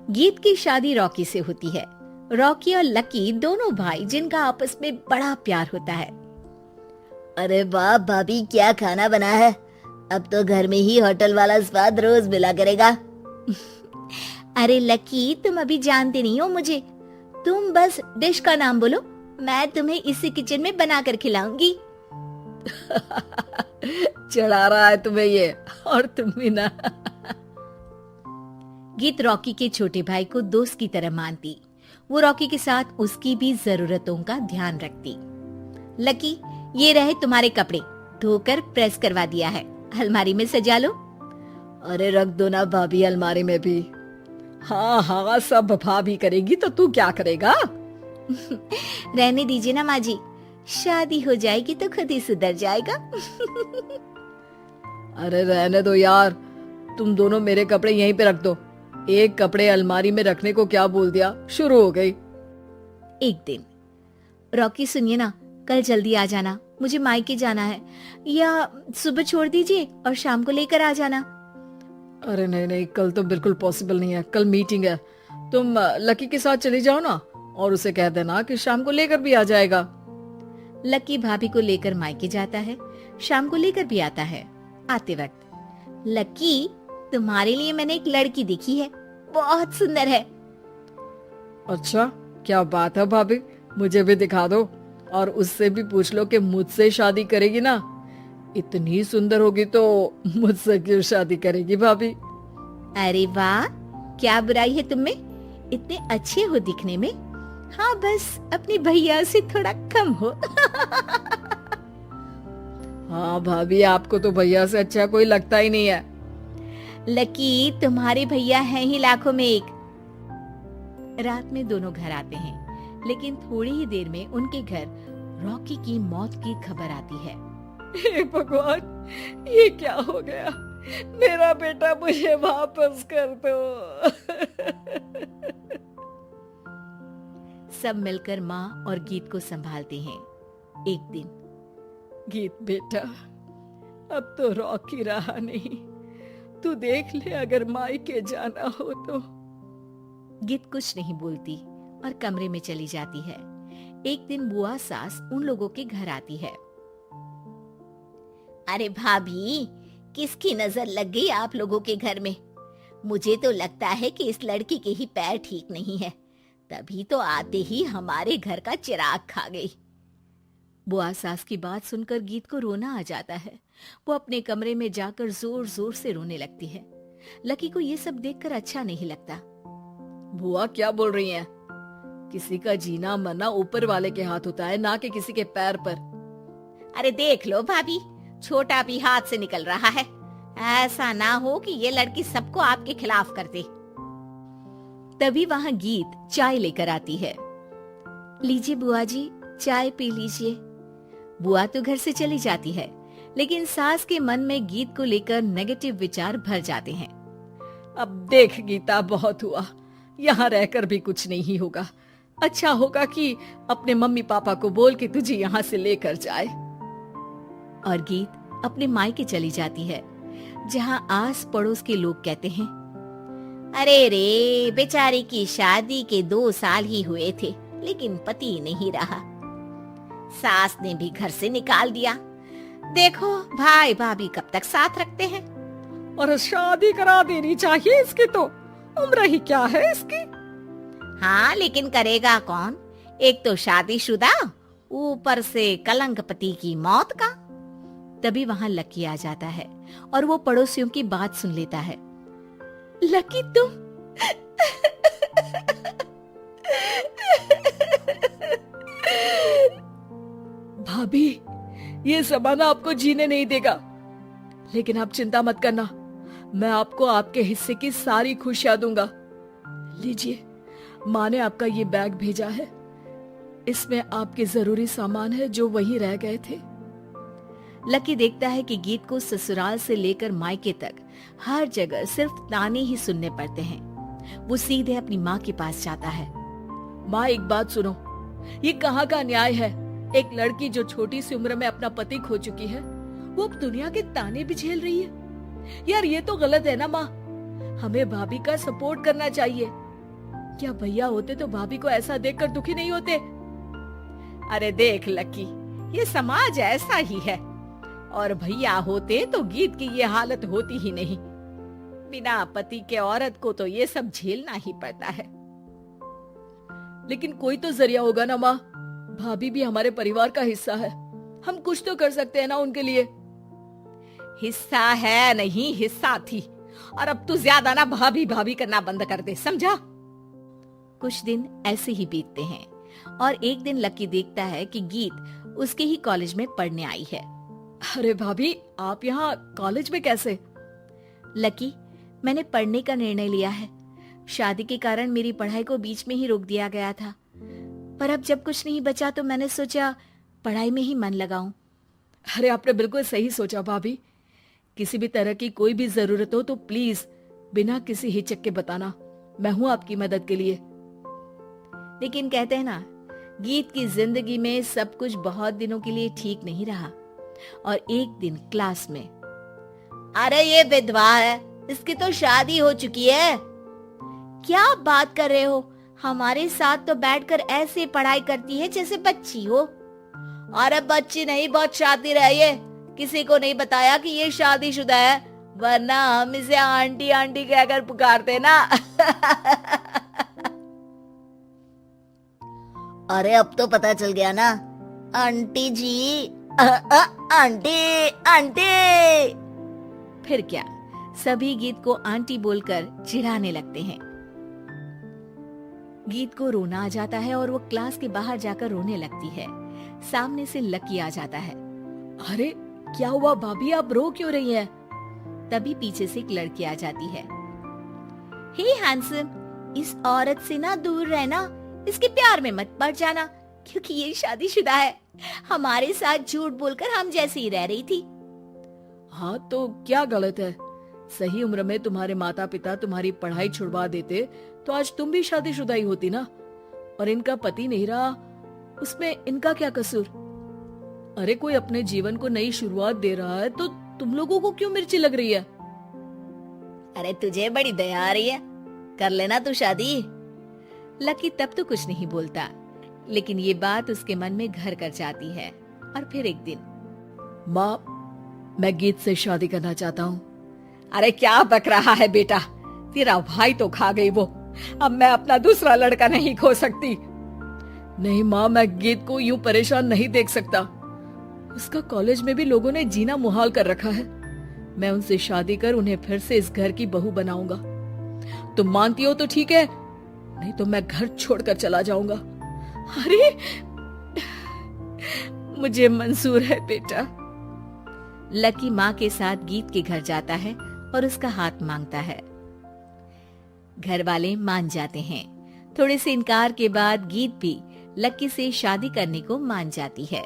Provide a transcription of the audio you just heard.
गीत की शादी रॉकी से होती है। रॉकी और लकी दोनों भाई जिनका आपस में बड़ा प्यार होता है। अरे वाह भाभी, क्या खाना बना है। अब तो घर में ही होटल वाला स्वाद रोज मिला करेगा। अरे लकी, तुम अभी जानते नहीं हो मुझे। तुम बस डिश का नाम बोलो, मैं तुम्हें इसी किचन में बना कर खिलाऊंगी। चढ़ा रहा है तुम्हें ये, और तुम भी ना। गीत रॉकी के छोटे भाई को दोस्त की तरह मानती। वो रॉकी के साथ उसकी भी जरूरतों का ध्यान रखती। लकी, ये रहे तुम्हारे कपड़े, धोकर प्रेस करवा दिया है, अलमारी में सजा लो। अरे रख दो ना भाभी अलमारी में भी। हाँ हाँ, सब भाभी करेगी तो तू क्या करेगा? रहने दीजिए ना माँ जी, शादी हो जाएगी तो खुद ही सुधर जाएगा। अरे रहने दो यार, तुम दोनों मेरे कपड़े यहीं पे रख दो। एक कपड़े अलमारी में रखने को क्या बोल दिया, शुरू हो गई। एक दिन, रॉकी सुनिए ना, कल जल्दी आ जाना, मुझे मायके जाना है, या सुबह छोड़ दीजिए और शाम को लेकर आ जाना। अरे नहीं नहीं, कल तो बिल्कुल पॉसिबल नहीं है, कल मीटिंग है। तुम लकी के साथ चली जाओ ना, और उसे कह देना कि शाम को लेकर भी आ जाएगा। लकी भाभी को लेकर मायके जाता है, शाम को लेकर भी आता है। आते वक्त, लकी, तुम्हारे लिए मैंने एक लड़की देखी है, बहुत सुंदर है। अच्छा, क्या बात है भाभी, मुझे भी दिखा दो, और उससे भी पूछ लो कि मुझसे शादी करेगी ना। इतनी सुंदर होगी तो मुझसे क्यों शादी करेगी भाभी? अरे वाह, क्या बुराई है तुम में, इतने अच्छे हो दिखने में। हाँ, बस अपनी भैया से थोड़ा कम हो। हाँ भाभी, आपको तो भैया से अच्छा कोई लगता ही नहीं है। लकी, तुम्हारे भैया हैं ही लाखों में एक। रात में दोनों घर आते हैं, लेकिन थोड़ी ही देर में उनके घर रॉकी की मौत की खबर आती है। हे भगवान, ये क्या हो गया? मेरा बेटा मुझे वापस कर दो। सब मिलकर माँ और गीत को संभालते हैं। एक दिन, गीत बेटा, अब तो रॉकी रहा नहीं, तू देख ले अगर मायके जाना हो तो। गीत कुछ नहीं बोलती और कमरे में चली जाती है। एक दिन बुआ सास उन लोगों के घर आती है। अरे भाभी, किसकी नजर लग गई आप लोगों के घर में? मुझे तो लगता है कि इस लड़की के ही पैर ठीक नहीं है, तभी तो आते ही हमारे घर का चिराग खा गई। बुआ सास की बात सुनकर गीत को रोना आ जाता है। वो अपने कमरे में जाकर जोर जोर से रोने लगती है। लकी को ये सब देखकर अच्छा नहीं लगता। बुआ क्या बोल रही हैं? किसी का जीना मरना ऊपर वाले के हाथ होता है, ना कि किसी के पैर पर। अरे देख लो भाभी, छोटा भी हाथ से निकल रहा है। ऐसा ना हो कि ये लड़की सबको आपके खिलाफ कर दे। तभी वहाँ गीत चाय लेकर आती है। लीजिए बुआ जी, चाय पी लीजिए। बुआ तो घर से चली जाती है, लेकिन सास के मन में गीत को लेकर नेगेटिव विचार भर जाते हैं। अब देख गीता, बहुत हुआ, यहाँ रहकर भी कुछ नहीं होगा। अच्छा होगा कि अपने मम्मी पापा को बोल के तुझे यहाँ से लेकर जाए। और गीत अपने मायके चली जाती है, जहाँ आस पड़ोस के लोग कहते हैं, अरे रे, बेचारी की शादी के 2 साल ही हुए थे, लेकिन पति नहीं रहा। सास ने भी घर से निकाल दिया। देखो भाई भाभी कब तक साथ रखते हैं। और शादी करा देनी चाहिए इसकी, तो उम्र ही क्या है इसकी। हाँ, लेकिन करेगा कौन? एक तो शादीशुदा, ऊपर से कलंक पति की मौत का। तभी वहाँ लकी आ जाता है और वो पड़ोसियों की बात सुन लेता है। लकी, तुम भाभी, ये जमाना आपको जीने नहीं देगा, लेकिन आप चिंता मत करना, मैं आपको आपके हिस्से की सारी खुशियां दूंगा। लीजिए, माँ ने आपका ये बैग भेजा है, इसमें आपके जरूरी सामान है जो वहीं रह गए थे। लकी देखता है कि गीत को ससुराल से लेकर मायके तक हर जगह सिर्फ ताने ही सुनने पड़ते हैं। वो सीधे अपनी माँ के पास जाता है। माँ, एक बात सुनो, ये कहाँ का न्याय है? एक लड़की जो छोटी सी उम्र में अपना पति खो चुकी है, वो अब दुनिया के ताने भी झेल रही है। यार, ये तो गलत है ना माँ। हमें भाभी का सपोर्ट करना चाहिए। क्या भैया होते तो भाभी को ऐसा देखकर दुखी नहीं होते? अरे देख लकी, ये समाज ऐसा ही है, और भैया होते तो गीत की ये हालत होती ही नहीं। बिना पति के औरत को तो ये सब झेलना ही पड़ता है। लेकिन कोई तो जरिया होगा ना माँ, भाभी भी हमारे परिवार का हिस्सा है, हम कुछ तो कर सकते हैं ना उनके लिए। हिस्सा है नहीं, हिस्सा थी, और अब तू ज्यादा ना भाभी भाभी करना बंद कर दे, समझा? कुछ दिन ऐसे ही बीतते हैं और एक दिन लकी देखता है कि गीत उसके ही कॉलेज में पढ़ने आई है। अरे भाभी, आप यहाँ कॉलेज में कैसे? लकी, मैंने पढ़ने का निर्णय लिया है। शादी के कारण मेरी पढ़ाई को बीच में ही रोक दिया गया था, पर अब जब कुछ नहीं बचा तो मैंने सोचा पढ़ाई में ही मन लगाऊं। अरे आपने बिल्कुल सही सोचा भाभी। किसी भी तरह की कोई भी जरूरत हो तो प्लीज बिना किसी हिचक के बताना, मैं हूँ आपकी मदद के लिए। लेकिन कहते हैं ना, गीत की जिंदगी में सब कुछ बहुत दिनों के लिए ठीक नहीं रहा, और एक दिन क्लास में, अरे ये विधवा है, इसकी तो शादी हो चुकी है। क्या बात कर रहे हो? हमारे साथ तो बैठकर ऐसे पढ़ाई करती है जैसे बच्ची हो। अरे बच्ची नहीं, बहुत शातिर है ये, किसी को नहीं बताया कि ये शादीशुदा है, वरना हम इसे आंटी आंटी कहकर पुकारते ना। अरे अब तो पता चल गया ना, आंटी जी, आंटी आंटी। फिर क्या, सभी गीत को आंटी बोलकर चिढ़ाने लगते हैं। गीत को रोना आ जाता है और वो क्लास के बाहर जाकर रोने लगती है। सामने से लकी आ जाता है। अरे क्या हुआ भाभी, आप रो क्यों रही हैं? तभी पीछे से एक लड़की आ जाती है। हे हैंडसम, इस औरत से ना दूर रहना, इसके प्यार में मत पड़ जाना, क्योंकि ये शादीशुदा है। हमारे साथ झूठ बोलकर हम जैसे ही रह रही थी। हाँ तो क्या गलत है? सही उम्र में तुम्हारे माता पिता तुम्हारी पढ़ाई छुड़वा देते तो आज तुम भी शादीशुदा ही होती ना, और इनका पति नहीं रहा, उसमें इनका क्या कसूर? अरे कोई अपने जीवन को नई शुरुआत दे रहा है तो तुम लोगों को क्यों मिर्ची लग रही है? अरे तुझे बड़ी दया आ रही है, कर लेना तू शादी। लकी तब तो कुछ नहीं बोलता, लेकिन ये बात उसके मन में घर कर जाती है। और फिर एक दिन, माँ, मैं गीत से शादी करना चाहता हूँ। अरे क्या बक रहा है बेटा, तेरा भाई तो खा गई वो, अब मैं अपना दूसरा लड़का नहीं खो सकती। नहीं माँ, मैं गीत को यूं परेशान नहीं देख सकता। उसका कॉलेज में भी लोगों ने जीना मुहाल कर रखा है। मैं उनसे शादी कर उन्हें फिर से इस घर की बहू बनाऊंगा। तुम मानती हो तो ठीक है, नहीं तो मैं घर छोड़कर चला जाऊंगा। अरे मुझे मंजूर है बेटा। लकी माँ के साथ गीत के घर जाता है और उसका हाथ मांगता है। घर वाले मान जाते हैं। थोड़े से इनकार के बाद गीत भी लकी से शादी करने को मान जाती है।